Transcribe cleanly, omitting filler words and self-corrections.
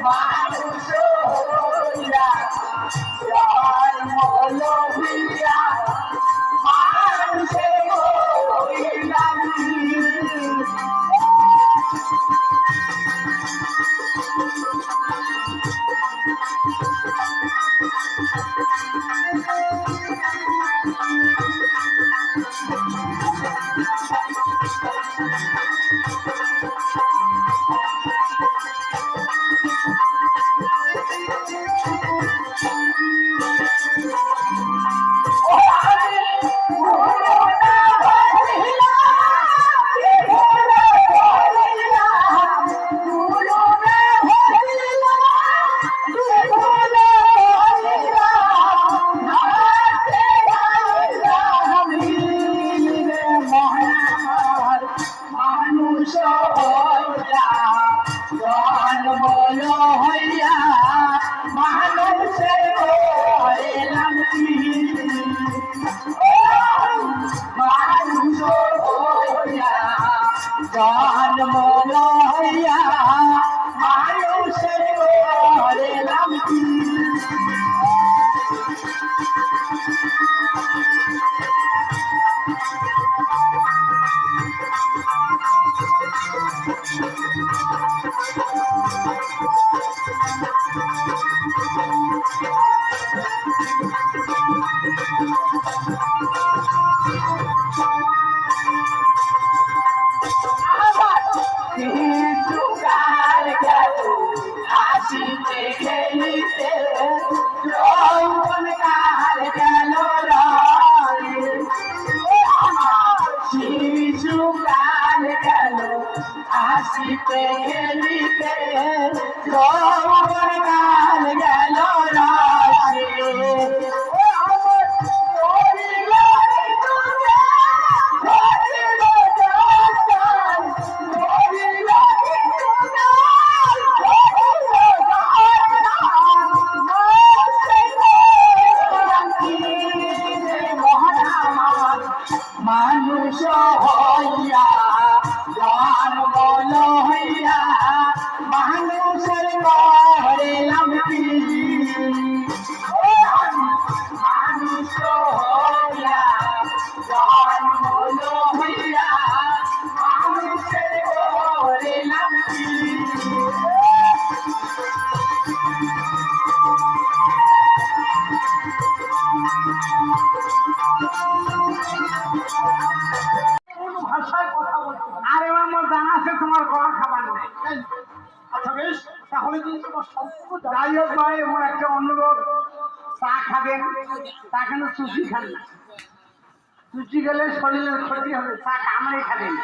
মানুষ হইয়া জন্ম লইয়া মানুষে হইলাম হইয়া মানুষের এলাম মানুষ হইয়া জন্ম লইয়া মানুষের এলাম হাসিতে খেলিতে যৌবন কাল গেল শিশু কাল গেল হাসিতে খেলিতে যৌবন কাল গেল মানুষ হইয়া জন্ম লইয়া মানুষের করেলাম কি মানুষ হইয়া জন্ম লইয়া মানুষের করেলাম কি ভাষায় কথা বলতে আরে আমার জানা আছে তোমার গলা খাবার নেই। আচ্ছা বেশ, তাহলে যদি তোমার সম্পূর্ণ যাই হোক ভাই, আমার একটা অনুরোধ, চা খাবেন, তা কেন সুচি খান না? সুচি গেলে শরীরের ক্ষতি হবে, চা কামড়ে খাবেন।